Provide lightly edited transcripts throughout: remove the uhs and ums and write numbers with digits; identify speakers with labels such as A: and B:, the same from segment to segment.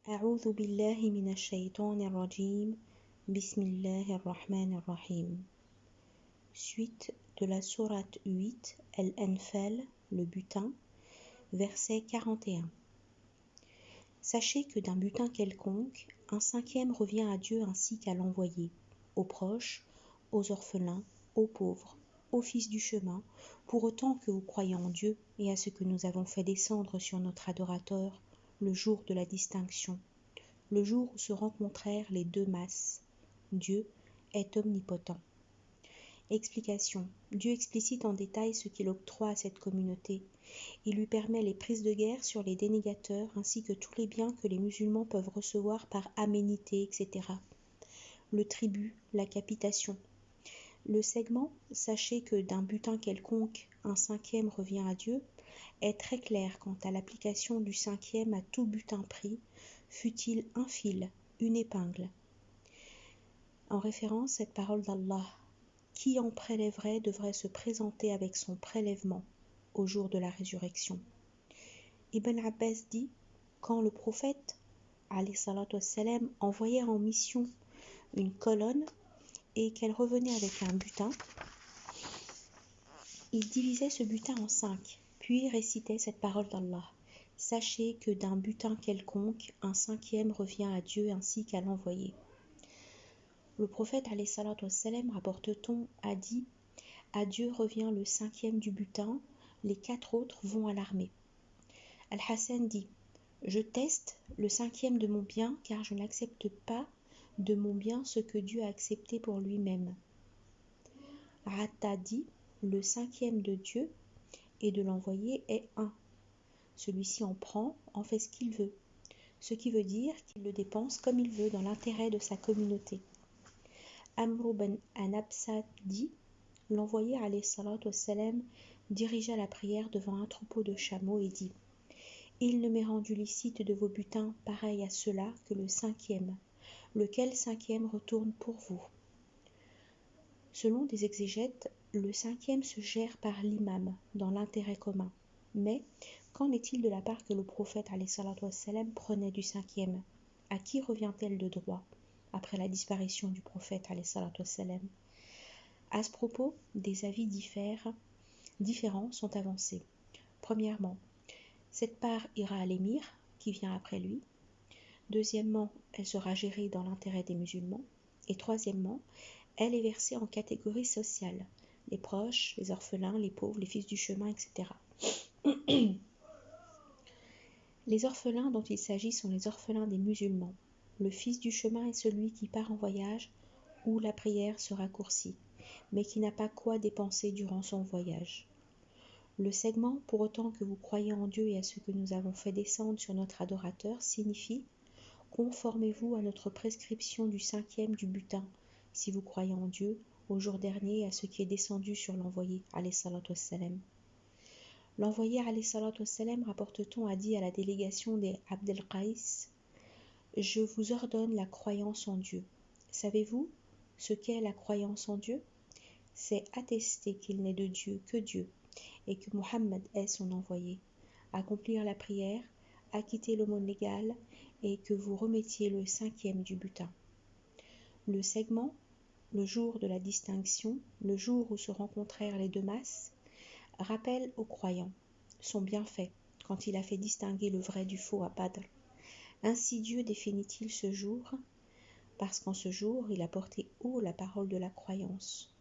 A: أعوذ بالله من الشيطان الرجيم بسم الله الرحمن الرحيم. Suite de la sourate 8, Al-Anfal, le butin, verset 41. Sachez que d'un butin quelconque, un cinquième revient à Dieu ainsi qu'à l'envoyé, aux proches, aux orphelins, aux pauvres, aux fils du chemin, pour autant que vous croyez en Dieu et à ce que nous avons fait descendre sur notre adorateur le jour de la distinction, le jour où se rencontrèrent les deux masses. Dieu est omnipotent. Explication. Dieu explicite en détail ce qu'il octroie à cette communauté. Il lui permet les prises de guerre sur les dénégateurs ainsi que tous les biens que les musulmans peuvent recevoir par aménité, etc. Le tribut, la capitation. Le segment « Sachez que d'un butin quelconque, un cinquième revient à Dieu » est très clair quant à l'application du cinquième à tout butin pris, fût-il un fil, une épingle. En référence, cette parole d'Allah, qui en prélèverait devrait se présenter avec son prélèvement au jour de la résurrection. Ibn Abbas dit, quand le prophète, alayhi salatu wassalam, envoyait en mission une colonne et qu'elle revenait avec un butin, il divisait ce butin en 5, puis récitait cette parole d'Allah. Sachez que d'un butin quelconque, un cinquième revient à Dieu ainsi qu'à l'envoyé. Le prophète, alayhi salatu wassalam, rapporte-t-on, a dit, à Dieu revient le cinquième du butin, les 4 autres vont à l'armée. Al-Hassan dit, je teste le cinquième de mon bien car je n'accepte pas de mon bien ce que Dieu a accepté pour lui-même. Atta dit, le cinquième de Dieu et de l'envoyé est un. Celui-ci en prend, en fait ce qu'il veut, ce qui veut dire qu'il le dépense comme il veut dans l'intérêt de sa communauté. Amr ibn Anabsat dit, l'envoyé alayhi salatu wassalam dirigea la prière devant un troupeau de chameaux et dit, il ne m'est rendu licite de vos butins pareil à cela que le cinquième, lequel cinquième retourne pour vous. Selon des exégètes, le cinquième se gère par l'imam dans l'intérêt commun. Mais qu'en est-il de la part que le prophète alayhi salatu wassalam prenait du cinquième? À qui revient-elle de droit après la disparition du prophète alayhi salatu wassalam? À ce propos, des avis différents sont avancés. Premièrement, cette part ira à l'émir qui vient après lui. Deuxièmement, elle sera gérée dans l'intérêt des musulmans. Et troisièmement, elle est versée en catégories sociales, les proches, les orphelins, les pauvres, les fils du chemin, etc. Les orphelins dont il s'agit sont les orphelins des musulmans. Le fils du chemin est celui qui part en voyage où la prière se raccourcit, mais qui n'a pas quoi dépenser durant son voyage. Le segment, pour autant que vous croyez en Dieu et à ce que nous avons fait descendre sur notre adorateur, signifie « Conformez-vous à notre prescription du cinquième du butin, si vous croyez en Dieu, au jour dernier et à ce qui est descendu sur l'envoyé, alayhi salatu wassalam. » L'envoyé, alayhi salatu wassalam, rapporte-t-on, a dit à la délégation des Abd al-Qaïs, « Je vous ordonne la croyance en Dieu. Savez-vous ce qu'est la croyance en Dieu? C'est attester qu'il n'est de Dieu que Dieu, et que Muhammad est son envoyé, accomplir la prière, acquitter l'aumône légale, et que vous remettiez le cinquième du butin. » Le segment, le jour de la distinction, le jour où se rencontrèrent les deux masses, rappelle aux croyants son bienfait quand il a fait distinguer le vrai du faux à Badr. Ainsi Dieu définit-il ce jour, parce qu'en ce jour il a porté haut la parole de la croyance.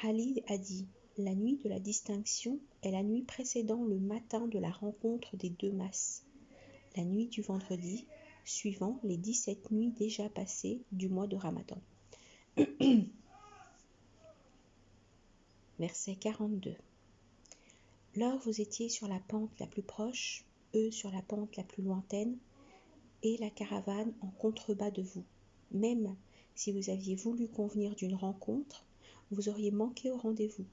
A: Khalid a dit, la nuit de la distinction est la nuit précédant le matin de la rencontre des deux masses, la nuit du vendredi, suivant les 17 nuits déjà passées du mois de Ramadan. Verset 42. Lors vous étiez sur la pente la plus proche, eux sur la pente la plus lointaine, et la caravane en contrebas de vous. Même si vous aviez voulu convenir d'une rencontre, vous auriez manqué au rendez-vous.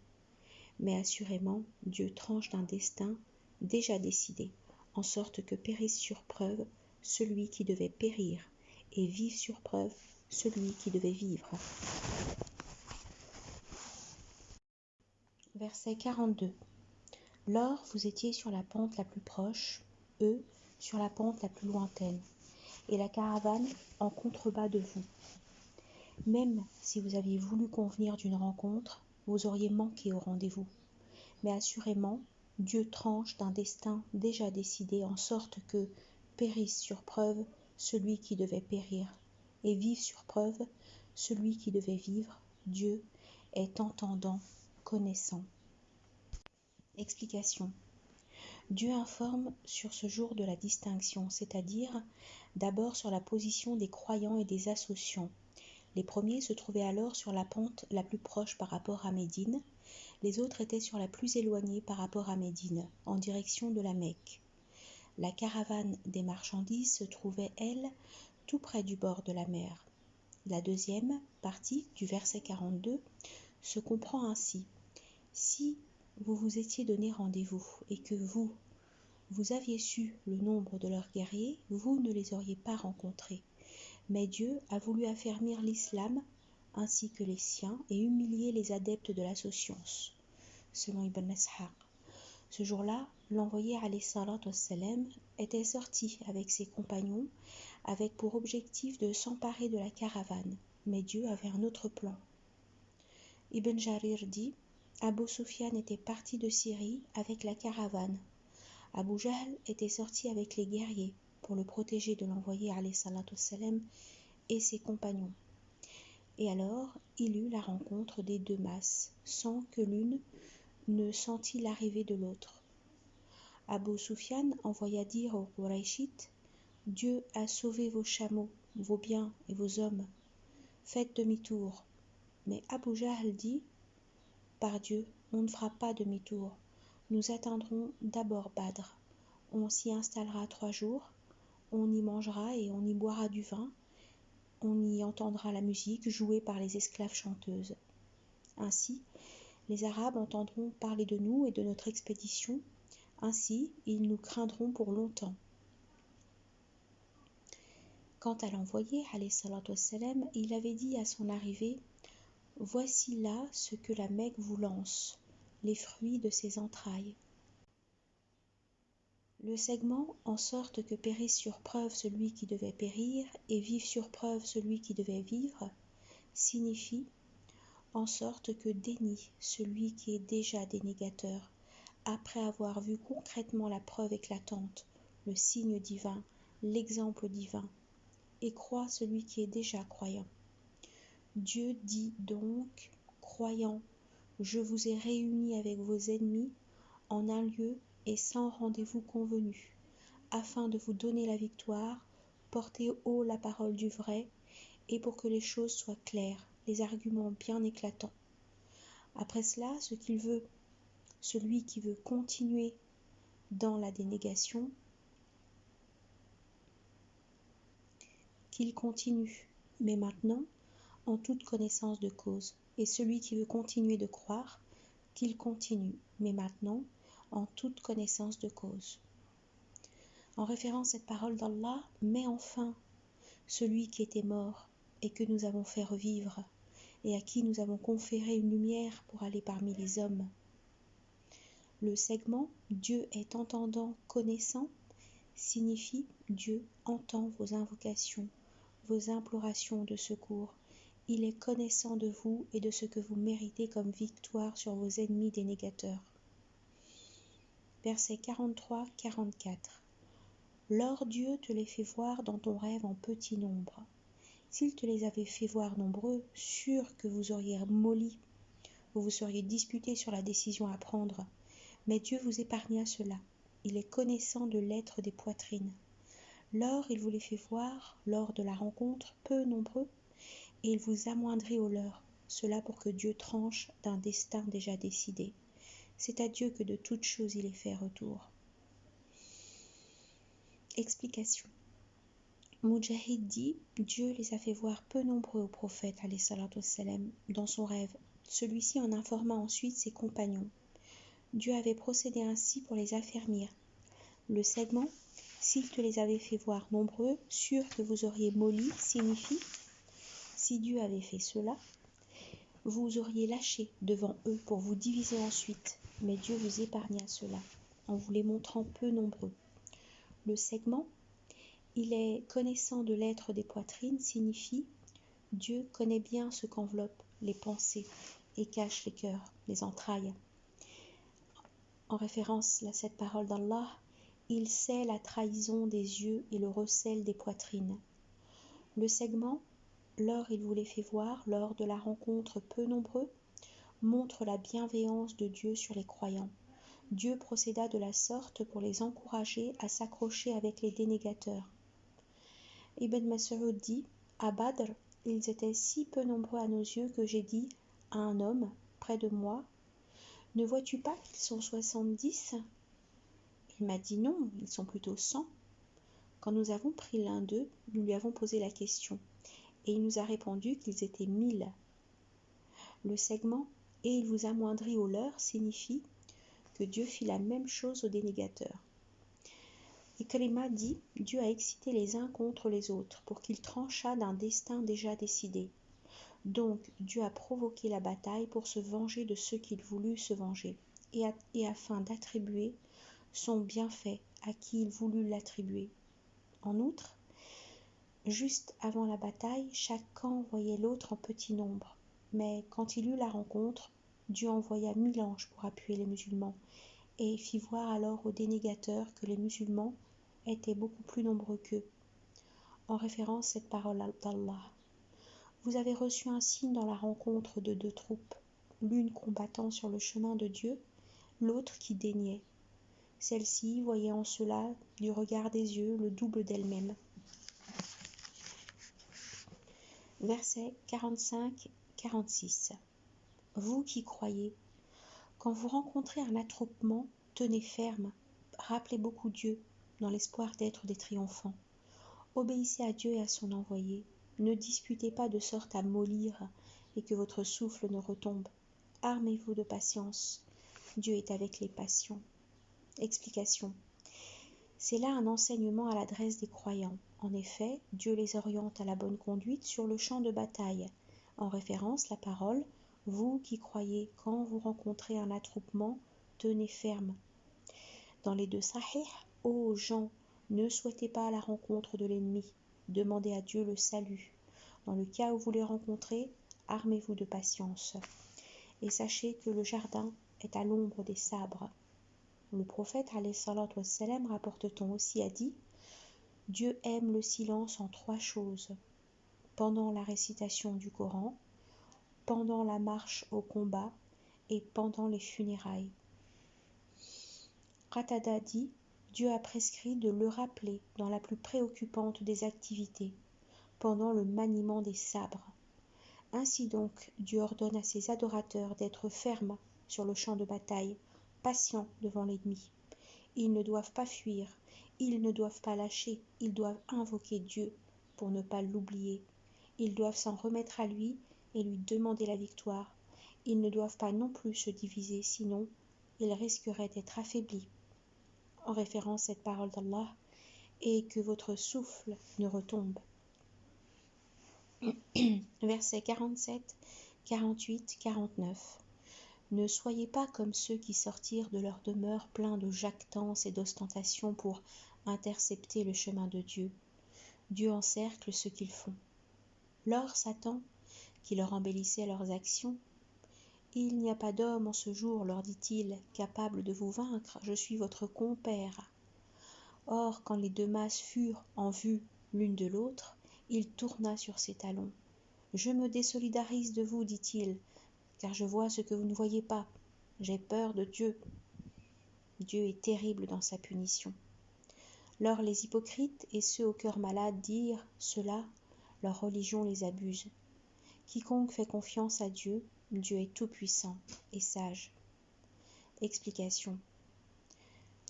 A: Mais assurément, Dieu tranche d'un destin déjà décidé, en sorte que périsse sur preuve celui qui devait périr, et vive sur preuve celui qui devait vivre. Verset 42. Lors vous étiez sur la pente la plus proche, eux sur la pente la plus lointaine, et la caravane en contrebas de vous. Même si vous aviez voulu convenir d'une rencontre, vous auriez manqué au rendez-vous. Mais assurément, Dieu tranche d'un destin déjà décidé en sorte que périsse sur preuve celui qui devait périr, et vive sur preuve celui qui devait vivre. Dieu est entendant, connaissant. Explication. Dieu informe sur ce jour de la distinction, c'est-à-dire d'abord sur la position des croyants et des associants. Les premiers se trouvaient alors sur la pente la plus proche par rapport à Médine, les autres étaient sur la plus éloignée par rapport à Médine, en direction de la Mecque. La caravane des marchandises se trouvait, elle, tout près du bord de la mer. La deuxième partie du verset 42 se comprend ainsi. Si vous vous étiez donné rendez-vous et que vous aviez su le nombre de leurs guerriers, vous ne les auriez pas rencontrés. Mais Dieu a voulu affermir l'islam ainsi que les siens et humilier les adeptes de la science, selon Ibn Ishaq. Ce jour-là, l'envoyé alayhi salatu wassalam était sorti avec ses compagnons avec pour objectif de s'emparer de la caravane, mais Dieu avait un autre plan. Ibn Jarir dit, Abu Sufyan était parti de Syrie avec la caravane. Abu Jahl était sorti avec les guerriers pour le protéger de l'envoyé alayhi salatu wassalam et ses compagnons. Et alors, il eut la rencontre des deux masses, sans que l'une ne sentit l'arrivée de l'autre. Abu Sufyan envoya dire aux Qurayshites, Dieu a sauvé vos chameaux, vos biens et vos hommes. Faites demi-tour. Mais Abu Jahl dit, par Dieu, on ne fera pas demi-tour. Nous atteindrons d'abord Badr. On s'y installera 3 jours. On y mangera et on y boira du vin. On y entendra la musique jouée par les esclaves chanteuses. Ainsi, les Arabes entendront parler de nous et de notre expédition. Ainsi, ils nous craindront pour longtemps. Quant à l'envoyé, alayhi salatu wassalam, il avait dit à son arrivée, « Voici là ce que la Mecque vous lance, les fruits de ses entrailles. » Le segment, en sorte que périsse sur preuve celui qui devait périr et vive sur preuve celui qui devait vivre, signifie en sorte que dénie celui qui est déjà dénégateur, après avoir vu concrètement la preuve éclatante, le signe divin, l'exemple divin, et croit celui qui est déjà croyant. Dieu dit donc, croyants, je vous ai réunis avec vos ennemis en un lieu et sans rendez-vous convenu, afin de vous donner la victoire, porter haut la parole du vrai, et pour que les choses soient claires, les arguments bien éclatants. Après cela, celui qui veut continuer dans la dénégation, qu'il continue, mais maintenant en toute connaissance de cause, et celui qui veut continuer de croire, qu'il continue, mais maintenant en toute connaissance de cause. En référence à cette parole d'Allah, mais enfin, celui qui était mort et que nous avons fait revivre, et à qui nous avons conféré une lumière pour aller parmi les hommes. Le segment « Dieu est entendant, connaissant » signifie « Dieu entend vos invocations, vos implorations de secours. Il est connaissant de vous et de ce que vous méritez comme victoire sur vos ennemis dénégateurs. » Versets 43-44. Lors Dieu te les fait voir dans ton rêve en petit nombre. S'il te les avait fait voir nombreux, sûr que vous auriez molli, vous vous seriez disputé sur la décision à prendre. Mais Dieu vous épargna cela. Il est connaissant de l'être des poitrines. Lors il vous les fait voir, lors de la rencontre, peu nombreux, et il vous amoindrit au leur, cela pour que Dieu tranche d'un destin déjà décidé. C'est à Dieu que de toutes choses il est fait retour. Explication. Mujahid dit, Dieu les a fait voir peu nombreux au prophète alayhi salatu wassalam, dans son rêve. Celui-ci en informa ensuite ses compagnons. Dieu avait procédé ainsi pour les affermir. Le segment, s'il te les avait fait voir nombreux, sûr que vous auriez molli, signifie, si Dieu avait fait cela, vous auriez lâché devant eux pour vous diviser ensuite, mais Dieu vous épargna cela, en vous les montrant peu nombreux. Le segment, Il est connaissant de l'être des poitrines signifie Dieu connaît bien ce qu'enveloppent les pensées et cache les cœurs, les entrailles. En référence à cette parole d'Allah, il sait la trahison des yeux et le recel des poitrines. Le segment, lors il vous les fait voir, lors de la rencontre peu nombreux, montre la bienveillance de Dieu sur les croyants. Dieu procéda de la sorte pour les encourager à s'accrocher avec les dénégateurs. Ibn Mas'ud dit, à Badr, ils étaient si peu nombreux à nos yeux que j'ai dit à un homme près de moi, ne vois-tu pas qu'ils sont 70 ? Il m'a dit non, ils sont plutôt 100. Quand nous avons pris l'un d'eux, nous lui avons posé la question, et il nous a répondu qu'ils étaient 1000. Le segment « et il vous amoindrit au leur » signifie que Dieu fit la même chose aux dénégateurs. Ikrima dit « Dieu a excité les uns contre les autres pour qu'il tranchât d'un destin déjà décidé. Donc Dieu a provoqué la bataille pour se venger de ceux qu'il voulut se venger, et afin d'attribuer son bienfait à qui il voulut l'attribuer. En outre, juste avant la bataille, chaque camp voyait l'autre en petit nombre. Mais quand il eut la rencontre, Dieu envoya 1000 anges pour appuyer les musulmans, et fit voir alors aux dénégateurs que les musulmans étaient beaucoup plus nombreux qu'eux. En référence à cette parole d'Allah. Vous avez reçu un signe dans la rencontre de deux troupes, l'une combattant sur le chemin de Dieu, l'autre qui déniait. Celle-ci voyait en cela, du regard des yeux, le double d'elle-même. Versets 45-46. Vous qui croyez, quand vous rencontrez un attroupement, tenez ferme, rappelez beaucoup Dieu, dans l'espoir d'être des triomphants. Obéissez à Dieu et à son envoyé. Ne disputez pas de sorte à mollir et que votre souffle ne retombe. Armez-vous de patience. Dieu est avec les patients. Explication. C'est là un enseignement à l'adresse des croyants. En effet, Dieu les oriente à la bonne conduite sur le champ de bataille. En référence, la parole « Vous qui croyez, quand vous rencontrez un attroupement, tenez ferme ». Dans les deux sahih, ô gens, ne souhaitez pas la rencontre de l'ennemi, demandez à Dieu le salut. Dans le cas où vous les rencontrez, armez-vous de patience. Et sachez que le jardin est à l'ombre des sabres. Le prophète, alayhi salatu wassalam, rapporte-t-on aussi, a dit « Dieu aime le silence en 3 choses. Pendant la récitation du Coran, pendant la marche au combat et pendant les funérailles. » Qatada dit « Dieu a prescrit de le rappeler dans la plus préoccupante des activités, pendant le maniement des sabres. Ainsi donc, Dieu ordonne à ses adorateurs d'être fermes sur le champ de bataille, patients devant l'ennemi. Ils ne doivent pas fuir, ils ne doivent pas lâcher, ils doivent invoquer Dieu pour ne pas l'oublier. Ils doivent s'en remettre à lui et lui demander la victoire. Ils ne doivent pas non plus se diviser, sinon ils risqueraient d'être affaiblis. En référence à cette parole d'Allah, et que votre souffle ne retombe. Versets 47, 48, 49. Ne soyez pas comme ceux qui sortirent de leur demeure pleins de jactance et d'ostentation pour intercepter le chemin de Dieu. Dieu encercle ce qu'ils font. Lors Satan, qui leur embellissait leurs actions, « Il n'y a pas d'homme en ce jour, leur dit-il, capable de vous vaincre, je suis votre compère. » Or, quand les deux masses furent en vue l'une de l'autre, il tourna sur ses talons. « Je me désolidarise de vous, dit-il, car je vois ce que vous ne voyez pas. J'ai peur de Dieu. » Dieu est terrible dans sa punition. Lors les hypocrites et ceux au cœur malade dirent cela, leur religion les abuse. Quiconque fait confiance à Dieu, Dieu est tout-puissant et sage. Explication.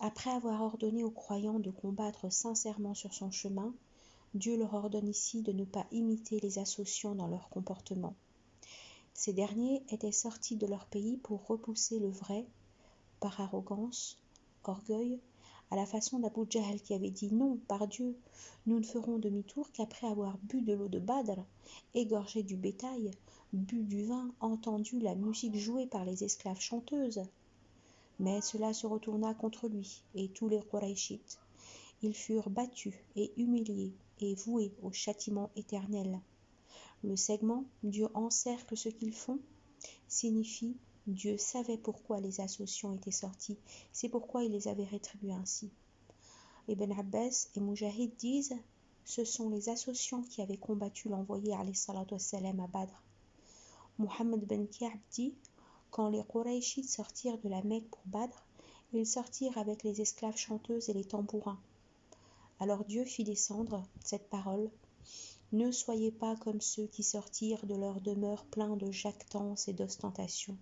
A: Après avoir ordonné aux croyants de combattre sincèrement sur son chemin, Dieu leur ordonne ici de ne pas imiter les associants dans leur comportement. Ces derniers étaient sortis de leur pays pour repousser le vrai, par arrogance, orgueil, à la façon d'Abu Jahl qui avait dit « Non, par Dieu, nous ne ferons demi-tour qu'après avoir bu de l'eau de Badr, égorgé du bétail, bu du vin, entendu la musique jouée par les esclaves chanteuses. » Mais cela se retourna contre lui et tous les Qurayshites. ils furent battus et humiliés et voués au châtiment éternel. Le segment « Dieu encercle ce qu'ils font » signifie « Dieu savait pourquoi les associants étaient sortis, c'est pourquoi il les avait rétribués ainsi ». Ibn Abbas et Mujahid disent « Ce sont les associants qui avaient combattu l'envoyé alayhi salatu wassalam à Badr ». Muhammad ben Ka'b dit « Quand les Qurayshites sortirent de la Mecque pour Badr, ils sortirent avec les esclaves chanteuses et les tambourins. Alors Dieu fit descendre cette parole. Ne soyez pas comme ceux qui sortirent de leur demeure pleins de jactance et d'ostentation.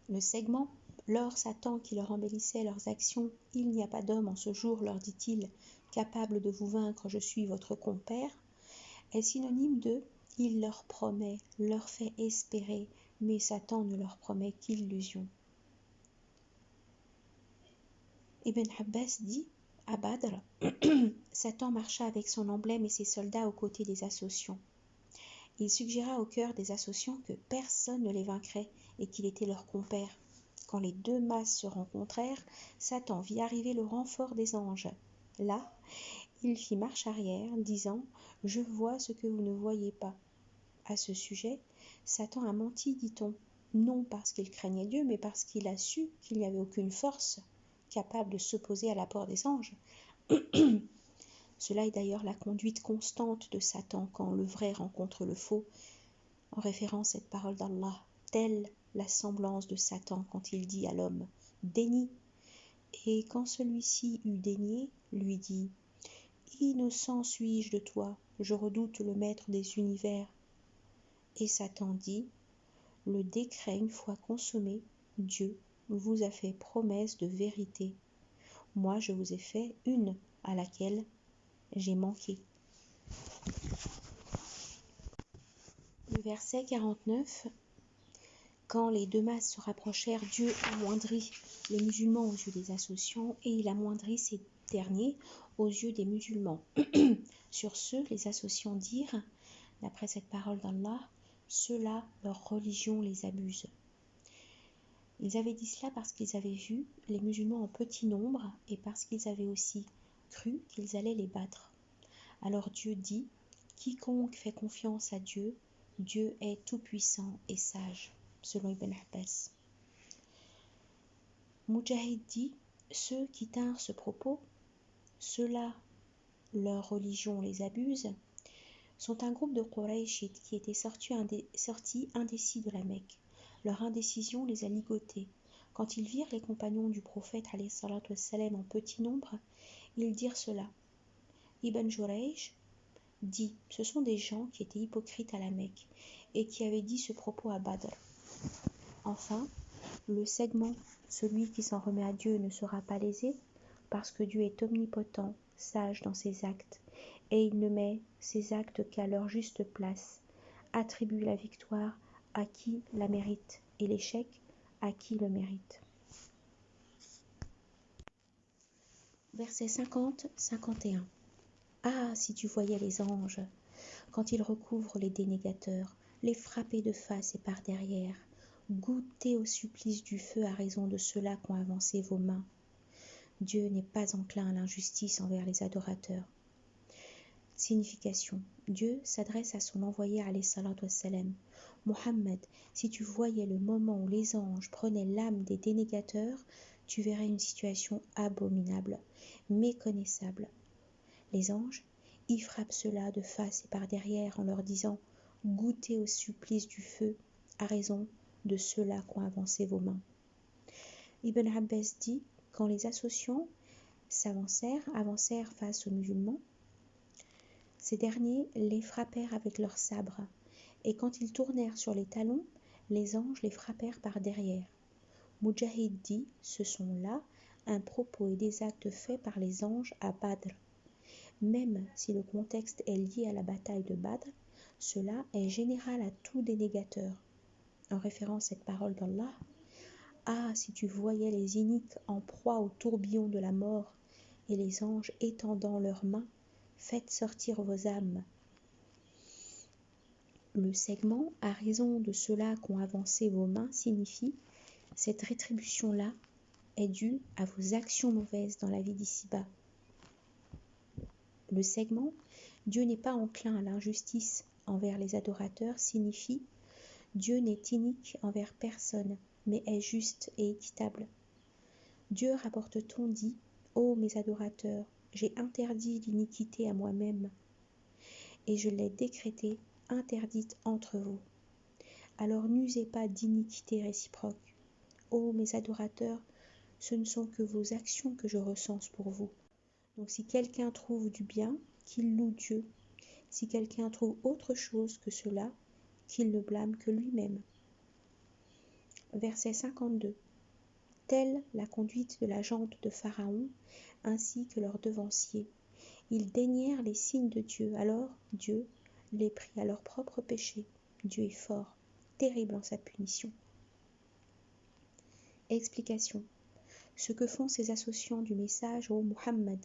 A: Le segment, lors Satan qui leur embellissait leurs actions, il n'y a pas d'homme en ce jour, leur dit-il, capable de vous vaincre, je suis votre compère, est synonyme de il leur promet, leur fait espérer, mais Satan ne leur promet qu'illusion. Ibn Abbas dit, à Badr, Satan marcha avec son emblème et ses soldats aux côtés des associants. Il suggéra au cœur des associants que personne ne les vaincrait et qu'il était leur compère. Quand les deux masses se rencontrèrent, Satan vit arriver le renfort des anges. Là, il fit marche arrière, disant « Je vois ce que vous ne voyez pas ». À ce sujet, Satan a menti, dit-on, non parce qu'il craignait Dieu, mais parce qu'il a su qu'il n'y avait aucune force capable de s'opposer à l'apport des anges. Cela est d'ailleurs la conduite constante de Satan quand le vrai rencontre le faux, en référence à cette parole d'Allah, telle la semblance de Satan quand il dit à l'homme « Dénie ». Et quand celui-ci eut dénié, lui dit « Innocent suis-je de toi, je redoute le maître des univers ». Et Satan dit « Le décret une fois consommé, Dieu vous a fait promesse de vérité. Moi je vous ai fait une à laquelle j'ai manqué. » Le verset 49. Quand les deux masses se rapprochèrent, Dieu amoindrit les musulmans aux yeux des associants et il amoindrit ces derniers aux yeux des musulmans. Sur ce, les associants dirent, d'après cette parole d'Allah, ceux-là, leur religion les abuse. Ils avaient dit cela parce qu'ils avaient vu les musulmans en petit nombre et parce qu'ils avaient aussi cru qu'ils allaient les battre. Alors Dieu dit, quiconque fait confiance à Dieu, Dieu est tout-puissant et sage, selon Ibn Abbas. Mujahid dit, ceux qui tinrent ce propos, ceux-là, leur religion les abuse, sont un groupe de Qurayshites qui étaient sortis indécis de la Mecque. Leur indécision les a ligotés. Quand ils virent les compagnons du prophète alayhi salatu wassalam en petit nombre, ils dirent cela. Ibn Jurayj dit, ce sont des gens qui étaient hypocrites à la Mecque et qui avaient dit ce propos à Badr. Enfin, le segment, celui qui s'en remet à Dieu ne sera pas lésé, parce que Dieu est omnipotent, sage dans ses actes, et il ne met ses actes qu'à leur juste place, attribue la victoire à qui la mérite, et l'échec à qui le mérite. Versets 50-51. Ah, si tu voyais les anges, quand ils recouvrent les dénégateurs, les frapper de face et par derrière, goûter au supplice du feu à raison de ceux-là qu'ont avancé vos mains. Dieu n'est pas enclin à l'injustice envers les adorateurs. Signification. Dieu s'adresse à son envoyé alayhi salatu wassalam. Mohammed, si tu voyais le moment où les anges prenaient l'âme des dénégateurs, tu verrais une situation abominable, méconnaissable. Les anges y frappent ceux-là de face et par derrière en leur disant « Goûtez au supplice du feu à raison de ceux-là qu'ont avancé vos mains. » Ibn Abbas dit « Quand les associants avancèrent face aux musulmans, ces derniers les frappèrent avec leurs sabres, et quand ils tournèrent sur les talons, les anges les frappèrent par derrière. Mujahid dit « Ce sont là un propos et des actes faits par les anges à Badr. Même si le contexte est lié à la bataille de Badr, cela est général à tout dénégateur. » En référence à cette parole d'Allah, « Ah, si tu voyais les iniques en proie au tourbillon de la mort, et les anges étendant leurs mains, faites sortir vos âmes. » Le segment « à raison de ceux-là qu'ont avancé vos mains » signifie cette rétribution-là est due à vos actions mauvaises dans la vie d'ici-bas. Le segment « Dieu n'est pas enclin à l'injustice envers les adorateurs » signifie « Dieu n'est inique envers personne, mais est juste et équitable ». Dieu, rapporte-t-on, dit « Ô mes adorateurs, j'ai interdit l'iniquité à moi-même, et je l'ai décrétée interdite entre vous. Alors n'usez pas d'iniquité réciproque. Ô mes adorateurs, ce ne sont que vos actions que je recense pour vous. Donc si quelqu'un trouve du bien, qu'il loue Dieu. Si quelqu'un trouve autre chose que cela, qu'il ne blâme que lui-même. » Verset 52. Telle la conduite de la gente de Pharaon, ainsi que leurs devanciers. Ils dénièrent les signes de Dieu, alors Dieu les prit à leur propre péché. Dieu est fort, terrible en sa punition. Explication. Ce que font ces associants du message au Muhammad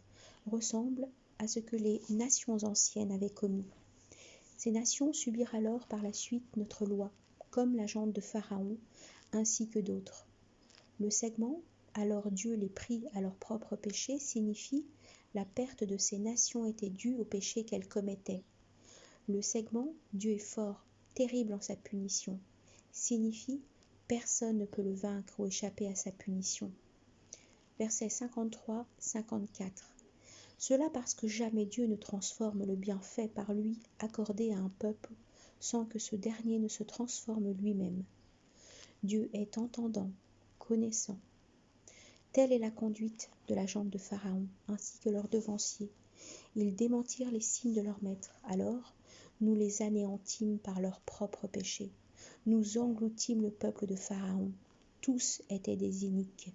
A: ressemble à ce que les nations anciennes avaient commis. Ces nations subirent alors par la suite notre loi, comme la gente de Pharaon, ainsi que d'autres. Le segment « Alors Dieu les prit à leur propre péché » signifie la perte de ces nations était due au péché qu'elles commettaient. Le segment « Dieu est fort, terrible en sa punition » signifie personne ne peut le vaincre ou échapper à sa punition. Versets 53-54. Cela parce que jamais Dieu ne transforme le bienfait par lui accordé à un peuple sans que ce dernier ne se transforme lui-même. Dieu est entendant, connaissant. Telle est la conduite de la gente de Pharaon, ainsi que leurs devanciers. Ils démentirent les signes de leur maître. Alors, nous les anéantîmes par leurs propres péchés. Nous engloutîmes le peuple de Pharaon. Tous étaient des iniques.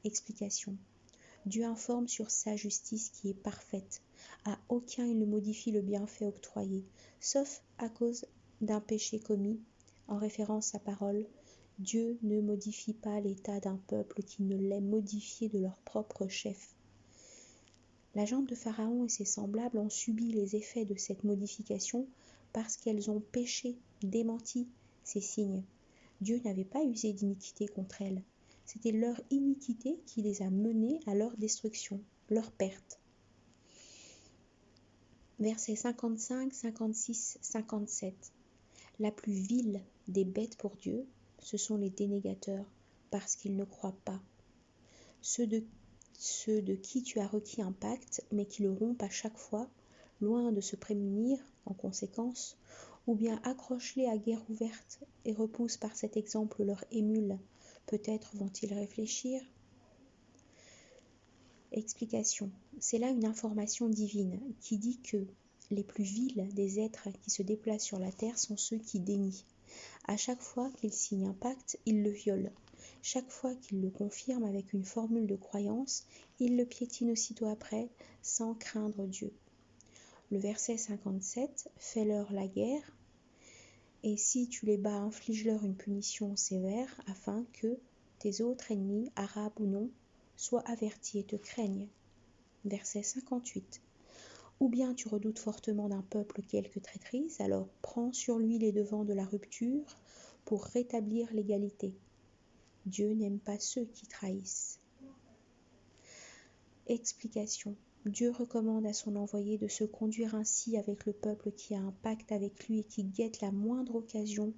A: Explication. Dieu informe sur sa justice qui est parfaite. À aucun il ne modifie le bienfait octroyé, sauf à cause d'un péché commis. En référence à parole, Dieu ne modifie pas l'état d'un peuple qui ne l'ait modifié de leur propre chef. La gente de Pharaon et ses semblables ont subi les effets de cette modification parce qu'elles ont péché, démenti ces signes. Dieu n'avait pas usé d'iniquité contre elles. C'était leur iniquité qui les a menées à leur destruction, leur perte. Versets 55, 56, 57. La plus vile des bêtes pour Dieu, ce sont les dénégateurs, parce qu'ils ne croient pas. Ceux de qui tu as requis un pacte, mais qui le rompent à chaque fois, loin de se prémunir, en conséquence, ou bien accroche-les à guerre ouverte et repousse par cet exemple leur émule. Peut-être vont-ils réfléchir. Explication. C'est là une information divine qui dit que les plus vils des êtres qui se déplacent sur la terre sont ceux qui dénient. À chaque fois qu'ils signent un pacte, ils le violent. Chaque fois qu'ils le confirment avec une formule de croyance, ils le piétinent aussitôt après, sans craindre Dieu. Le verset 57, « Fais-leur la guerre, et si tu les bats, inflige-leur une punition sévère, afin que tes autres ennemis, arabes ou non, soient avertis et te craignent. » Verset 58. Ou bien tu redoutes fortement d'un peuple quelque traîtrise, alors prends sur lui les devants de la rupture pour rétablir l'égalité. Dieu n'aime pas ceux qui trahissent. Explication. Dieu recommande à son envoyé de se conduire ainsi avec le peuple qui a un pacte avec lui et qui guette la moindre occasion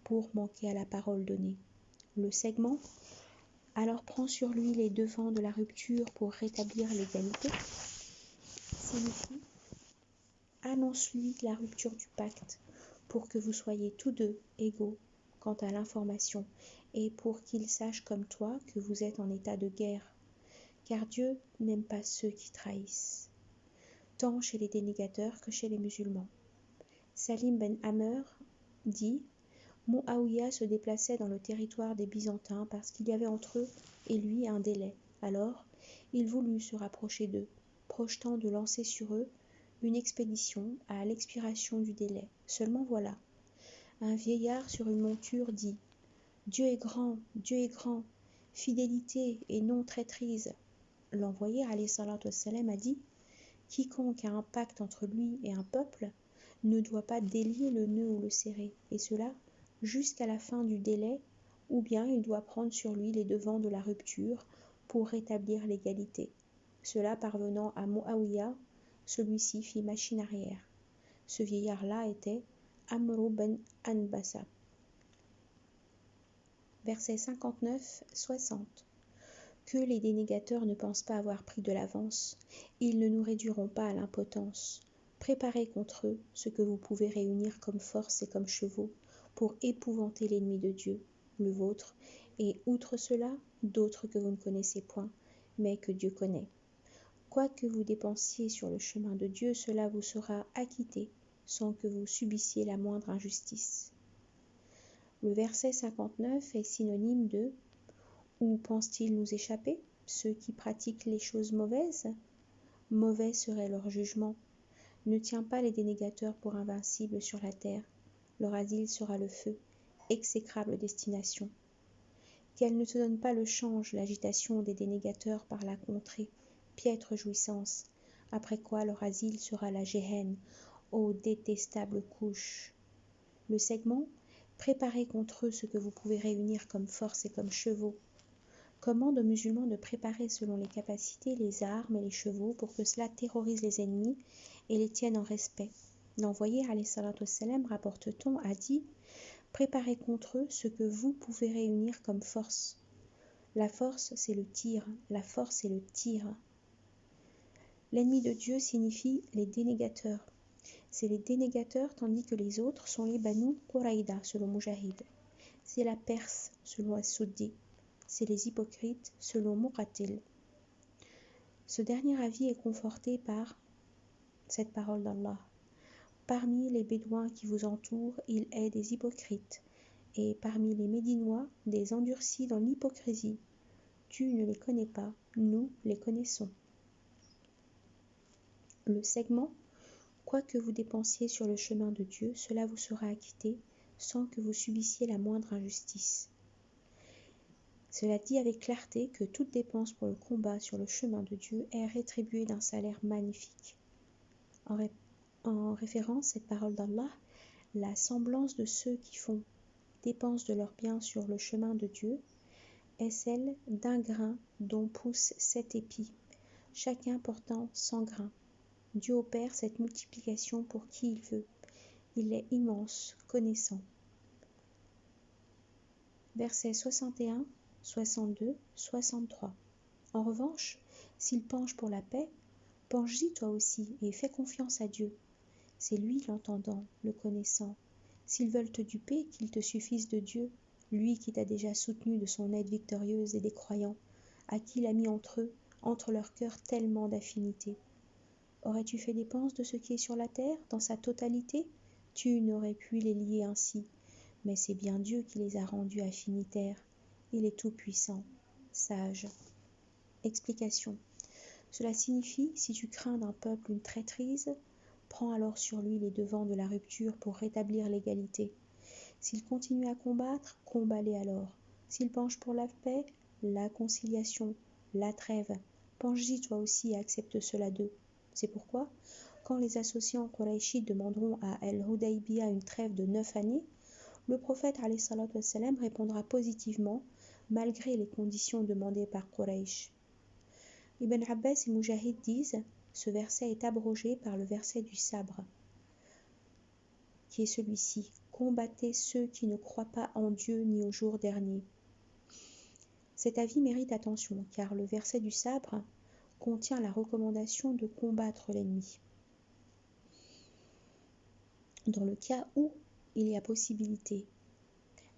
A: pour manquer à la parole donnée. Le segment « Alors prends sur lui les devants de la rupture pour rétablir l'égalité » signifie « Annonce-lui la rupture du pacte pour que vous soyez tous deux égaux quant à l'information et pour qu'il sache comme toi que vous êtes en état de guerre. Car Dieu n'aime pas ceux qui trahissent, tant chez les dénégateurs que chez les musulmans. » Salim ben Amr dit « Muawiyah se déplaçait dans le territoire des Byzantins parce qu'il y avait entre eux et lui un délai. Alors, il voulut se rapprocher d'eux, projetant de lancer sur eux une expédition à l'expiration du délai. Seulement voilà, un vieillard sur une monture dit « Dieu est grand, fidélité et non traîtrise. » L'envoyé alayhi salatu wassalam a dit « Quiconque a un pacte entre lui et un peuple ne doit pas délier le nœud ou le serrer, et cela jusqu'à la fin du délai ou bien il doit prendre sur lui les devants de la rupture pour rétablir l'égalité. Cela parvenant à Muawiyah, celui-ci fit machine arrière. Ce vieillard-là était Amr ben Anbasa. Versets 59-60. Que les dénégateurs ne pensent pas avoir pris de l'avance, ils ne nous réduiront pas à l'impotence. Préparez contre eux ce que vous pouvez réunir comme force et comme chevaux pour épouvanter l'ennemi de Dieu, le vôtre, et outre cela, d'autres que vous ne connaissez point, mais que Dieu connaît. Quoi que vous dépensiez sur le chemin de Dieu, cela vous sera acquitté, sans que vous subissiez la moindre injustice. Le verset 59 est synonyme de « Où pensent-ils nous échapper, ceux qui pratiquent les choses mauvaises ? Mauvais serait leur jugement. Ne tiens pas les dénégateurs pour invincibles sur la terre. Leur asile sera le feu, exécrable destination. Qu'elle ne te donne pas le change, l'agitation des dénégateurs par la contrée, piètre jouissance, après quoi leur asile sera la géhenne, ô détestable couche. Le segment, préparez contre eux ce que vous pouvez réunir comme force et comme chevaux. Commande aux musulmans de préparer selon les capacités les armes et les chevaux pour que cela terrorise les ennemis et les tienne en respect. L'envoyé, alayhi salatu wassalam, rapporte-t-on, a dit « Préparez contre eux ce que vous pouvez réunir comme force. » La force, c'est le tir. La force, c'est le tir. L'ennemi de Dieu signifie les dénégateurs. C'est les dénégateurs tandis que les autres sont les Banu Quraïda, selon Mujahid. C'est la Perse, selon As-Suddi. C'est les hypocrites, selon Muqatil. Ce dernier avis est conforté par cette parole d'Allah. Parmi les Bédouins qui vous entourent, il est des hypocrites, et parmi les Médinois, des endurcis dans l'hypocrisie. Tu ne les connais pas, nous les connaissons. Le segment, quoi que vous dépensiez sur le chemin de Dieu, cela vous sera acquitté, sans que vous subissiez la moindre injustice. Cela dit avec clarté que toute dépense pour le combat sur le chemin de Dieu est rétribuée d'un salaire magnifique. En référence à cette parole d'Allah, la semblance de ceux qui font dépense de leurs biens sur le chemin de Dieu est celle d'un grain dont poussent 7 épis, chacun portant 100 grains. Dieu opère cette multiplication pour qui il veut. Il est immense, connaissant. Versets 61, 62, 63. En revanche, s'il penche pour la paix, penche-y toi aussi et fais confiance à Dieu. C'est lui l'entendant, le connaissant. S'ils veulent te duper, qu'il te suffise de Dieu, lui qui t'a déjà soutenu de son aide victorieuse et des croyants, à qui il a mis entre leurs cœurs tellement d'affinité. Aurais-tu fait dépense de ce qui est sur la terre, dans sa totalité? Tu n'aurais pu les lier ainsi, mais c'est bien Dieu qui les a rendus affinitaires. Il est tout-puissant, sage. Explication. Cela signifie, si tu crains d'un peuple une traîtrise, prends alors sur lui les devants de la rupture pour rétablir l'égalité. S'il continue à combattre, combats-les alors. S'il penche pour la paix, la conciliation, la trêve, penche-y toi aussi et accepte cela d'eux. C'est pourquoi, quand les associants Qurayshites demanderont à Al-Hudaybiya une trêve de 9 années, le prophète alayhi salatu wassalam répondra positivement, malgré les conditions demandées par Quraysh. Ibn Abbas et Mujahid disent, ce verset est abrogé par le verset du sabre, qui est celui-ci, combattez ceux qui ne croient pas en Dieu ni au jour dernier. Cet avis mérite attention, car le verset du sabre contient la recommandation de combattre l'ennemi. Dans le cas où il y a possibilité.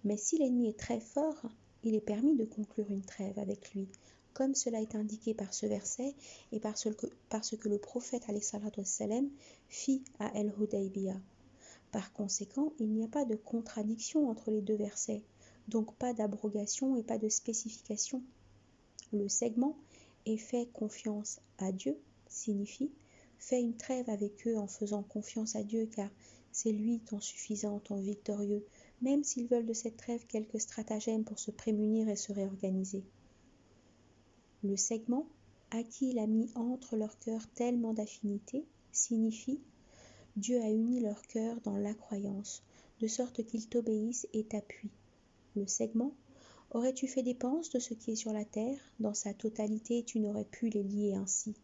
A: Mais si l'ennemi est très fort, il est permis de conclure une trêve avec lui, comme cela est indiqué par ce verset et parce que le prophète alayhi salatu wassalam fit à Al-Hudaybiya. Par conséquent, il n'y a pas de contradiction entre les deux versets, donc pas d'abrogation et pas de spécification. Le segment « et fais confiance à Dieu » signifie « fais une trêve avec eux en faisant confiance à Dieu car c'est lui ton suffisant, ton victorieux, même s'ils veulent de cette trêve quelques stratagèmes pour se prémunir et se réorganiser. » Le segment « à qui il a mis entre leurs cœurs tellement d'affinité » signifie « Dieu a uni leurs cœurs dans la croyance, de sorte qu'ils t'obéissent et t'appuient. » Le segment Aurais-tu fait dépense de ce qui est sur la terre? Dans sa totalité, tu n'aurais pu les lier ainsi.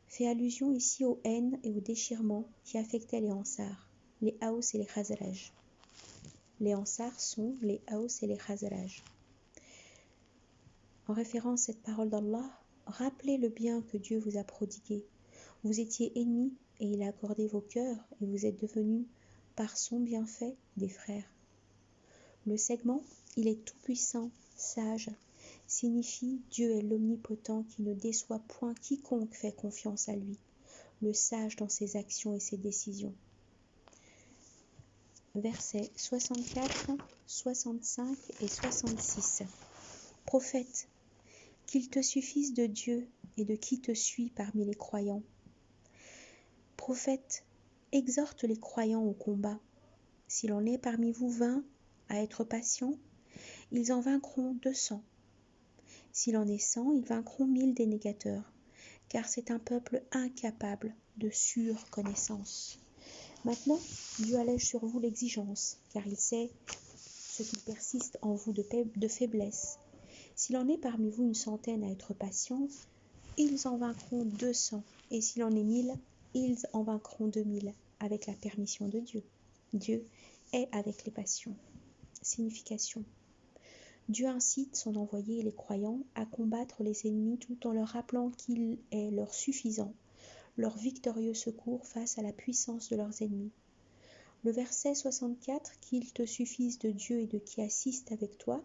A: Fait allusion ici aux haines et aux déchirements qui affectaient les Ansar, les Aws et les Khazraj. Les Ansar sont les Aws et les Khazraj. En référence à cette parole d'Allah, rappelez le bien que Dieu vous a prodigué. Vous étiez ennemis et il a accordé vos cœurs et vous êtes devenus, par son bienfait, des frères. Le segment « Il est tout-puissant, sage » signifie Dieu est l'omnipotent qui ne déçoit point quiconque fait confiance à lui, le sage dans ses actions et ses décisions. Versets 64, 65 et 66. Prophète, qu'il te suffise de Dieu et de qui te suit parmi les croyants. Prophète, exhorte les croyants au combat. S'il en est parmi vous 20 à être patients, ils en vaincront 200. S'il en est 100, ils vaincront 1000 dénégateurs, car c'est un peuple incapable de surconnaissance. Maintenant, Dieu allège sur vous l'exigence, car il sait ce qu'il persiste en vous de faiblesse. S'il en est parmi vous une centaine à être patients, ils en vaincront 200, et s'il en est 1000, ils en vaincront 2000, avec la permission de Dieu. Dieu est avec les patients. Signification. Dieu incite son envoyé et les croyants à combattre les ennemis tout en leur rappelant qu'il est leur suffisant, leur victorieux secours face à la puissance de leurs ennemis. Le verset 64, qu'il te suffise de Dieu et de qui assiste avec toi,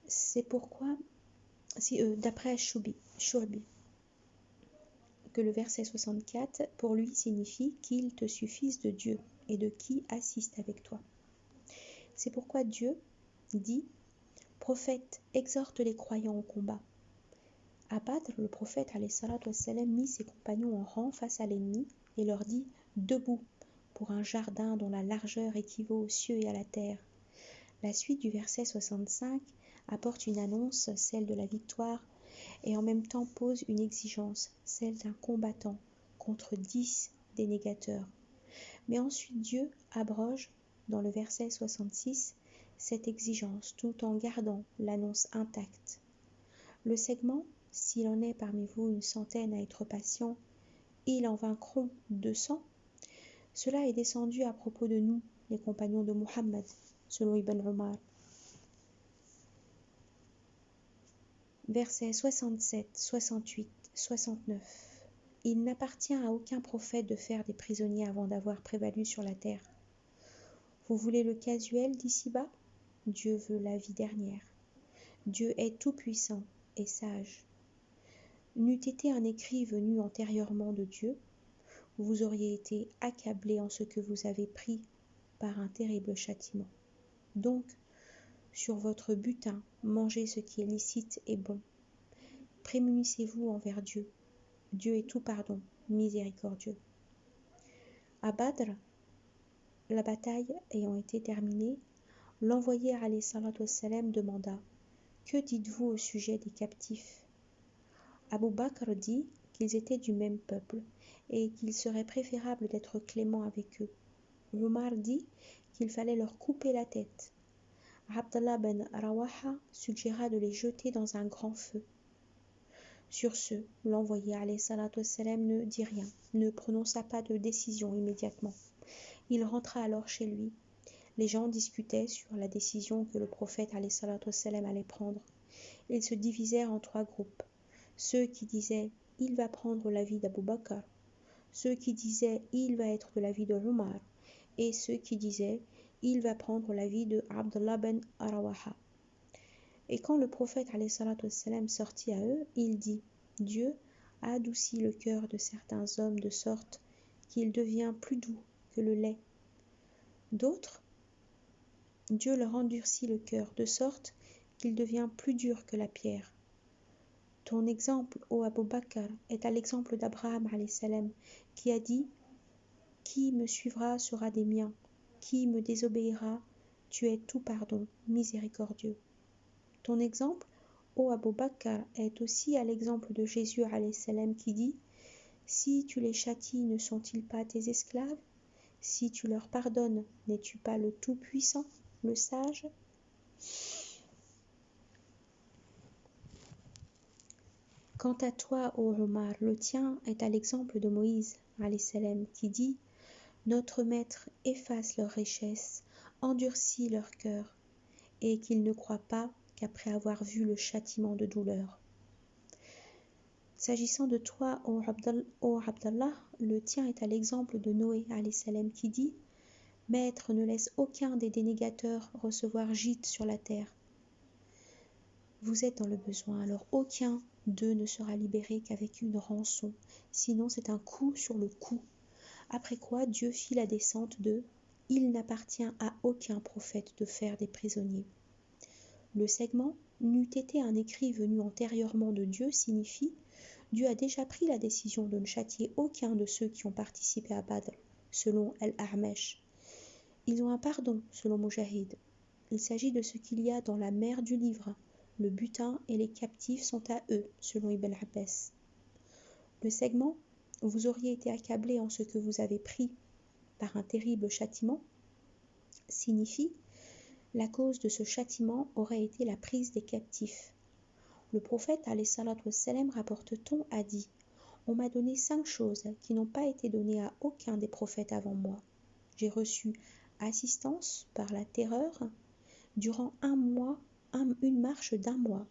A: c'est pourquoi, d'après Shurbi, que le verset 64 pour lui signifie qu'il te suffise de Dieu et de qui assiste avec toi. C'est pourquoi Dieu dit « Prophète, exhorte les croyants au combat ». À Badr, le prophète mit ses compagnons en rang face à l'ennemi et leur dit « Debout » pour un jardin dont la largeur équivaut aux cieux et à la terre. La suite du verset 65 apporte une annonce, celle de la victoire, et en même temps pose une exigence, celle d'un combattant, contre 10 dénégateurs. Mais ensuite Dieu abroge, dans le verset 66, cette exigence, tout en gardant l'annonce intacte. Le segment « S'il en est parmi vous une centaine à être patients, ils en vaincront 200 », cela est descendu à propos de nous, les compagnons de Muhammad, selon Ibn Umar. Versets 67, 68, 69. Il n'appartient à aucun prophète de faire des prisonniers avant d'avoir prévalu sur la terre. Vous voulez le casuel d'ici-bas? Dieu veut la vie dernière. Dieu est tout-puissant et sage. N'eût été un écrit venu antérieurement de Dieu, vous auriez été accablé en ce que vous avez pris par un terrible châtiment. Donc, sur votre butin, mangez ce qui est licite et bon. Prémunissez-vous envers Dieu. Dieu est tout pardon, miséricordieux. À Badr, la bataille ayant été terminée, l'envoyé alayhi salatu wassalam demanda « Que dites-vous au sujet des captifs ?» Abu Bakr dit qu'ils étaient du même peuple et qu'il serait préférable d'être clément avec eux. Omar dit qu'il fallait leur couper la tête. Abdallah ben Rawaha suggéra de les jeter dans un grand feu. Sur ce, l'envoyé alayhi salatu wassalam ne dit rien, ne prononça pas de décision immédiatement. Il rentra alors chez lui. Les gens discutaient sur la décision que le prophète alayhi salatu wassalam allait prendre. Ils se divisèrent en 3 groupes. Ceux qui disaient « il va prendre l'avis d'Abu Bakr », ceux qui disaient « il va être de l'avis de Omar » et ceux qui disaient « il va prendre l'avis de Abdallah ben Rawaha ». Et quand le prophète alayhi salatu wassalam sortit à eux, il dit « Dieu a adouci le cœur de certains hommes de sorte qu'il devient plus doux que le lait. D'autres, Dieu leur endurcit le cœur de sorte qu'il devient plus dur que la pierre. Ton exemple, ô Abu Bakr, est à l'exemple d'Abraham alayhi salam, qui a dit « Qui me suivra sera des miens, qui me désobéira, tu es tout pardon, miséricordieux. » Ton exemple, ô Abu Bakr, est aussi à l'exemple de Jésus alayhi salam qui dit « Si tu les châties, ne sont-ils pas tes esclaves? Si tu leur pardonnes, n'es-tu pas le Tout-Puissant ?» le sage. Quant à toi, ô Omar, le tien est à l'exemple de Moïse, alayhi salam, qui dit « Notre maître efface leur richesse, endurcit leur cœur, et qu'ils ne croient pas qu'après avoir vu le châtiment de douleur. » S'agissant de toi, ô Abdallah, le tien est à l'exemple de Noé, alayhi salam, qui dit « Maître, ne laisse aucun des dénégateurs recevoir gîte sur la terre. Vous êtes dans le besoin, alors aucun d'eux ne sera libéré qu'avec une rançon, sinon c'est un coup sur le cou. » Après quoi, Dieu fit la descente de « Il n'appartient à aucun prophète de faire des prisonniers. » Le segment « N'eût été un écrit venu antérieurement de Dieu » signifie « Dieu a déjà pris la décision de ne châtier aucun de ceux qui ont participé à Badr » selon Al-A'mash. Ils ont un pardon selon Mujahid. Il s'agit de ce qu'il y a dans la mer du livre. Le butin et les captifs sont à eux, selon Ibn Abbas. Le segment « Vous auriez été accablés en ce que vous avez pris par un terrible châtiment » signifie « La cause de ce châtiment aurait été la prise des captifs. » Le prophète, alayhi salatu wassalam, rapporte-t-on, a dit « On m'a donné 5 choses qui n'ont pas été données à aucun des prophètes avant moi. J'ai reçu assistance par la terreur durant une marche d'1 mois.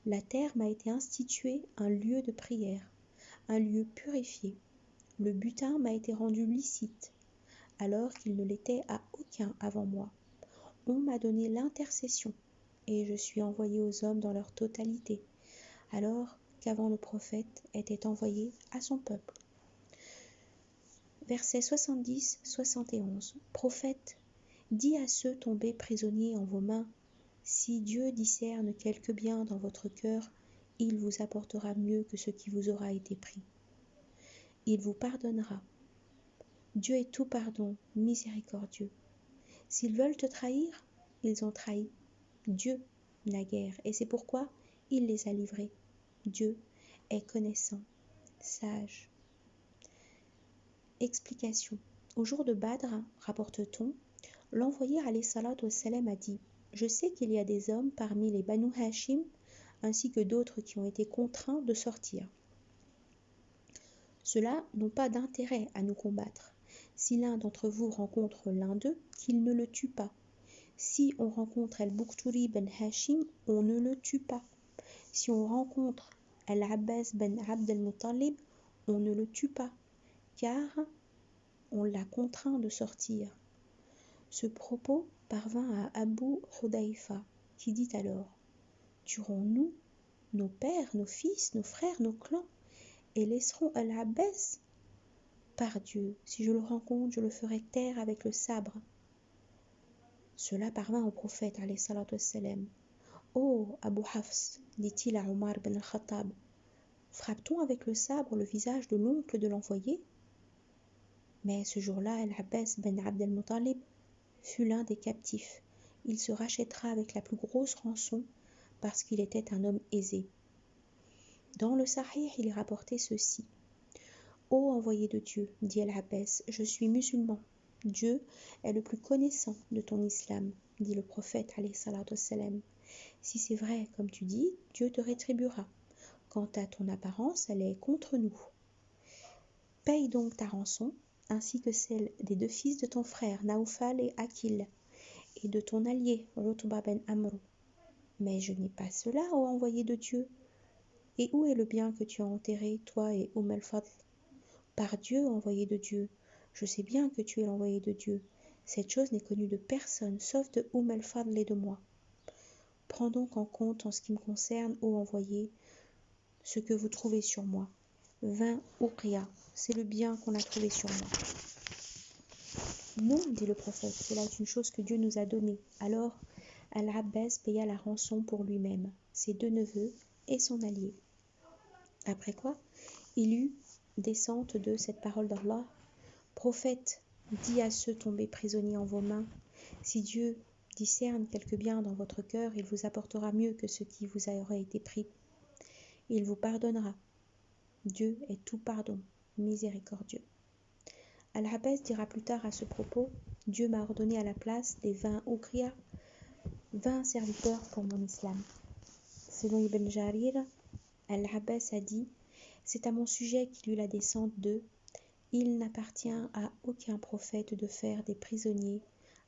A: La terre m'a été instituée un lieu de prière, un lieu purifié. Le butin m'a été rendu licite, alors qu'il ne l'était à aucun avant moi. On m'a donné l'intercession, et je suis envoyé aux hommes dans leur totalité, alors qu'avant le prophète était envoyé à son peuple. » Versets 70-71. Prophète, dis à ceux tombés prisonniers en vos mains, si Dieu discerne quelque bien dans votre cœur, il vous apportera mieux que ce qui vous aura été pris. Il vous pardonnera. Dieu est tout pardon, miséricordieux. S'ils veulent te trahir, ils ont trahi Dieu naguère, et c'est pourquoi il les a livrés. Dieu est connaissant, sage. Explication. Au jour de Badr, rapporte-t-on, l'envoyé alayhi salatu wassalam a dit « Je sais qu'il y a des hommes parmi les Banu Hashim, ainsi que d'autres qui ont été contraints de sortir. Ceux-là n'ont pas d'intérêt à nous combattre. Si l'un d'entre vous rencontre l'un d'eux, qu'il ne le tue pas. Si on rencontre Al-Bukhturi ben Hashim, on ne le tue pas. Si on rencontre Al-Abbas ben Abd al-Muttalib, on ne le tue pas, car on l'a contraint de sortir. » Ce propos parvint à Abu Hudayfa, qui dit alors « Tuerons-nous nos pères, nos fils, nos frères, nos clans, et laisserons Al-Abbas ? Par Dieu, si je le rencontre, je le ferai taire avec le sabre. » Cela parvint au prophète, alayhi salatu wassalam. « Oh, Abu Hafs, dit-il à Omar ben al-Khattab, frappe-t-on avec le sabre le visage de l'oncle de l'envoyé ? » Mais ce jour-là, Al-Abbas ben Abd al-Muttalib fut l'un des captifs. Il se rachètera avec la plus grosse rançon parce qu'il était un homme aisé. Dans le Sahih, il est rapporté ceci. « Ô envoyé de Dieu, dit Al-Abbas, je suis musulman. Dieu est le plus connaissant de ton islam, dit le prophète, alayhi salatu wassalam. Si c'est vrai, comme tu dis, Dieu te rétribuera. Quant à ton apparence, elle est contre nous. Paye donc ta rançon, ainsi que celle des 2 fils de ton frère, Naoufal et Akil, et de ton allié, Utba ben Amr. Mais je n'ai pas cela, ô envoyé de Dieu. Et où est le bien que tu as enterré, toi et al-Fadl ? Par Dieu, envoyé de Dieu, je sais bien que tu es l'envoyé de Dieu. Cette chose n'est connue de personne, sauf de al-Fadl et de moi. Prends donc en compte, en ce qui me concerne, ô envoyé, ce que vous trouvez sur moi. 20 uqya, c'est le bien qu'on a trouvé sur moi. Non, dit le prophète, cela est une chose que Dieu nous a donnée. Alors, Al-Abbas paya la rançon pour lui-même, ses 2 neveux et son allié. Après quoi, il eut descente de cette parole d'Allah. Prophète, dis à ceux tombés prisonniers en vos mains, si Dieu discerne quelque bien dans votre cœur, il vous apportera mieux que ce qui vous aurait été pris. Il vous pardonnera. Dieu est tout pardon, miséricordieux. Al-Abbas dira plus tard à ce propos, Dieu m'a ordonné à la place des 20 Uqriya, 20 serviteurs pour mon islam. Selon Ibn Jarir, Al-Abbas a dit, c'est à mon sujet qu'il eut la descente de il n'appartient à aucun prophète de faire des prisonniers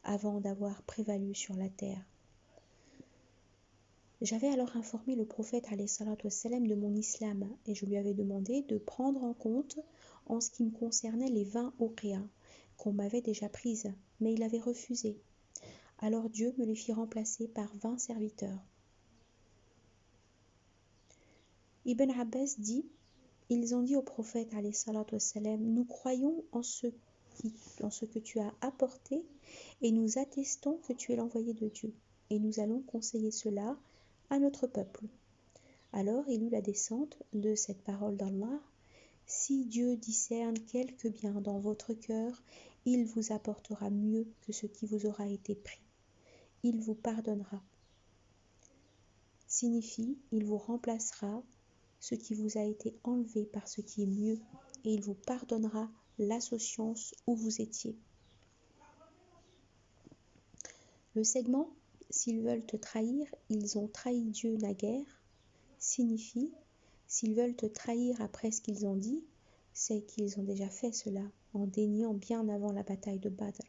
A: avant d'avoir prévalu sur la terre. J'avais alors informé le prophète ﷺ de mon islam et je lui avais demandé de prendre en compte en ce qui me concernait les 20 Uqriya qu'on m'avait déjà prises, mais il avait refusé. Alors Dieu me les fit remplacer par 20 serviteurs. Ibn Abbas dit, ils ont dit au prophète ﷺ, nous croyons en ce que tu as apporté et nous attestons que tu es l'envoyé de Dieu et nous allons conseiller cela à notre peuple. Alors il eut la descente de cette parole d'Allah, si Dieu discerne quelque bien dans votre cœur, il vous apportera mieux que ce qui vous aura été pris. Il vous pardonnera. Signifie, il vous remplacera ce qui vous a été enlevé par ce qui est mieux, et il vous pardonnera l'associance où vous étiez. Le segment « S'ils veulent te trahir, ils ont trahi Dieu naguère » signifie « S'ils veulent te trahir après ce qu'ils ont dit, c'est qu'ils ont déjà fait cela en déniant bien avant la bataille de Badr.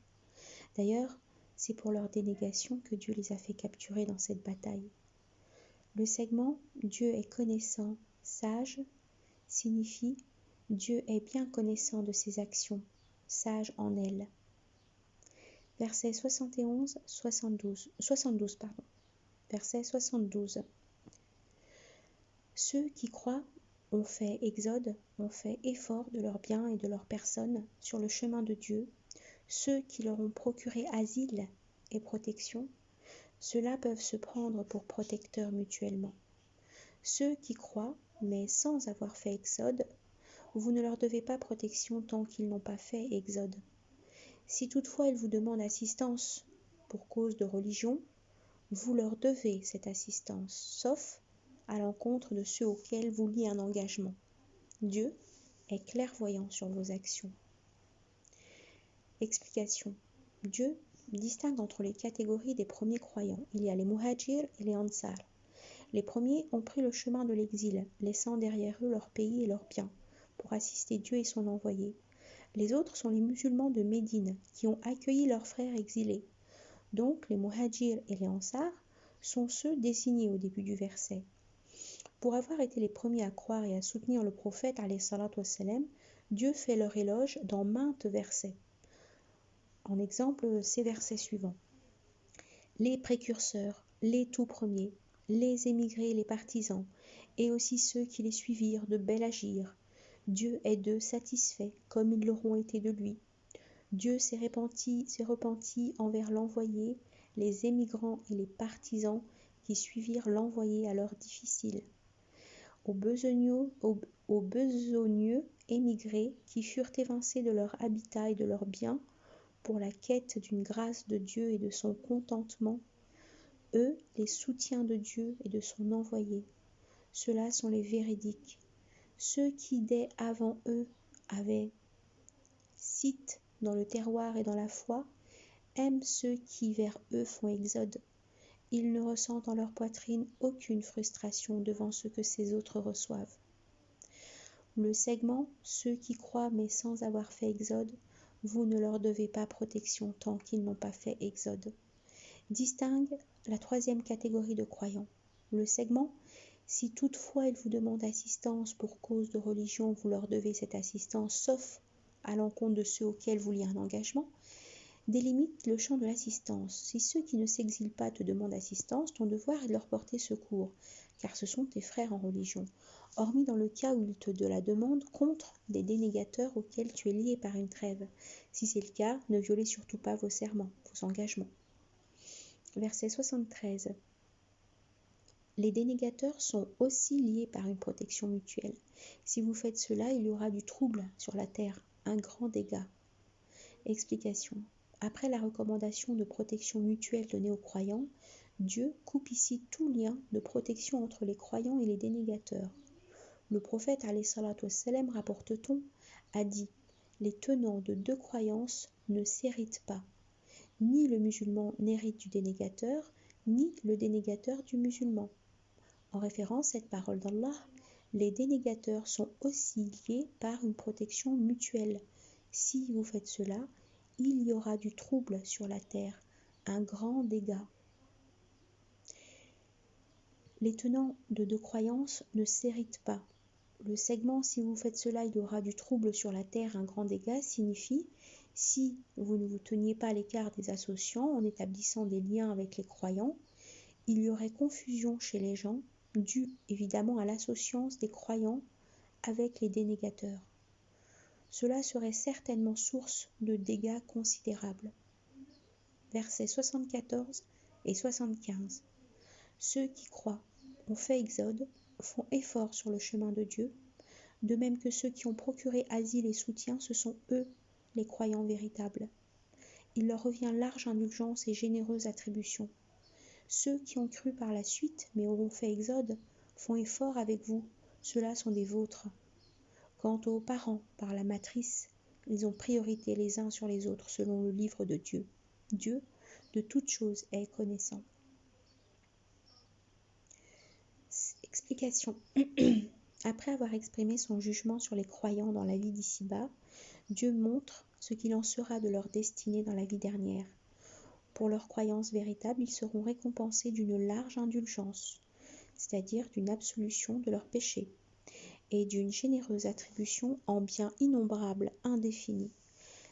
A: D'ailleurs, c'est pour leur dénégation que Dieu les a fait capturer dans cette bataille. » Le segment « Dieu est connaissant, sage » signifie « Dieu est bien connaissant de ses actions, sage en elles. » Verset 72. Verset 72. Ceux qui croient ont fait exode, ont fait effort de leurs biens et de leur personne sur le chemin de Dieu. Ceux qui leur ont procuré asile et protection, ceux-là peuvent se prendre pour protecteurs mutuellement. Ceux qui croient, mais sans avoir fait exode, vous ne leur devez pas protection tant qu'ils n'ont pas fait exode. Si toutefois ils vous demandent assistance pour cause de religion, vous leur devez cette assistance, sauf à l'encontre de ceux auxquels vous liez un engagement. Dieu est clairvoyant sur vos actions. Explication. Dieu distingue entre les catégories des premiers croyants. Il y a les muhajir et les ansar. Les premiers ont pris le chemin de l'exil, laissant derrière eux leur pays et leurs biens, pour assister Dieu et son envoyé. Les autres sont les musulmans de Médine, qui ont accueilli leurs frères exilés. Donc, les muhajir et les ansar sont ceux désignés au début du verset. Pour avoir été les premiers à croire et à soutenir le prophète, Dieu fait leur éloge dans maintes versets. En exemple, ces versets suivants. Les précurseurs, les tout premiers, les émigrés, les partisans, et aussi ceux qui les suivirent de bel agir. Dieu est d'eux satisfait, comme ils l'auront été de lui. Dieu s'est repenti envers l'envoyé, les émigrants et les partisans qui suivirent l'envoyé à l'heure difficile. Aux besogneux émigrés qui furent évincés de leur habitat et de leurs biens pour la quête d'une grâce de Dieu et de son contentement, eux, les soutiens de Dieu et de son envoyé. Ceux-là sont les véridiques. Ceux qui, dès avant eux, avaient site dans le terroir et dans la foi, aiment ceux qui vers eux font exode. Ils ne ressentent en leur poitrine aucune frustration devant ce que ces autres reçoivent. Le segment « Ceux qui croient mais sans avoir fait exode », vous ne leur devez pas protection tant qu'ils n'ont pas fait exode. Distingue la troisième catégorie de croyants. Le segment « Si toutefois ils vous demandent assistance pour cause de religion, vous leur devez cette assistance, sauf à l'encontre de ceux auxquels vous liez un engagement », délimite le champ de l'assistance. Si ceux qui ne s'exilent pas te demandent assistance, ton devoir est de leur porter secours, car ce sont tes frères en religion, hormis dans le cas où ils te la demandent contre des dénégateurs auxquels tu es lié par une trêve. Si c'est le cas, ne violez surtout pas vos serments, vos engagements. Verset 73. Les dénégateurs sont aussi liés par une protection mutuelle. Si vous faites cela, il y aura du trouble sur la terre, un grand dégât. Explication. Après la recommandation de protection mutuelle donnée aux croyants, Dieu coupe ici tout lien de protection entre les croyants et les dénégateurs. Le prophète, rapporte-t-on, a dit les tenants de deux croyances ne s'héritent pas. Ni le musulman n'hérite du dénégateur, ni le dénégateur du musulman. En référence à cette parole d'Allah, les dénégateurs sont aussi liés par une protection mutuelle. Si vous faites cela, il y aura du trouble sur la terre, un grand dégât. Les tenants de deux croyances ne s'héritent pas. Le segment « si vous faites cela, il y aura du trouble sur la terre, un grand dégât » signifie « si vous ne vous teniez pas à l'écart des associants en établissant des liens avec les croyants, il y aurait confusion chez les gens, due évidemment à l'associance des croyants avec les dénégateurs. Cela serait certainement source de dégâts considérables. » Versets 74 et 75. Ceux qui croient ont fait exode, font effort sur le chemin de Dieu, de même que ceux qui ont procuré asile et soutien, ce sont eux les croyants véritables. Il leur revient large indulgence et généreuse attribution. Ceux qui ont cru par la suite, mais auront fait exode, font effort avec vous, ceux-là sont des vôtres. Quant aux parents, par la matrice, ils ont priorité les uns sur les autres, selon le livre de Dieu. Dieu, de toutes choses, est connaissant. Explication. Après avoir exprimé son jugement sur les croyants dans la vie d'ici-bas, Dieu montre ce qu'il en sera de leur destinée dans la vie dernière. Pour leurs croyances véritables, ils seront récompensés d'une large indulgence, c'est-à-dire d'une absolution de leurs péchés, et d'une généreuse attribution en biens innombrables, indéfinis.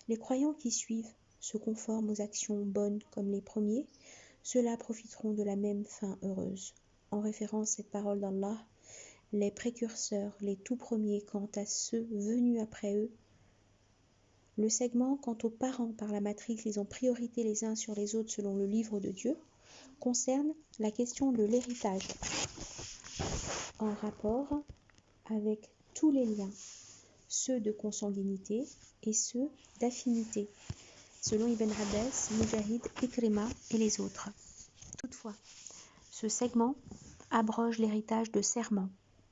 A: Les croyants qui suivent se conforment aux actions bonnes comme les premiers, ceux-là profiteront de la même fin heureuse. En référence à cette parole d'Allah, les précurseurs, les tout premiers, quant à ceux venus après eux, le segment quant aux parents par la matrice, ils ont priorité les uns sur les autres selon le livre de Dieu, concerne la question de l'héritage, en rapport avec tous les liens, ceux de consanguinité et ceux d'affinité, selon Ibn Abbas, Mujahid, Ikrima et les autres. Toutefois, ce segment abroge l'héritage de serment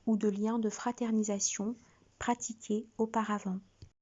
A: ou de liens de fraternisation pratiqués auparavant.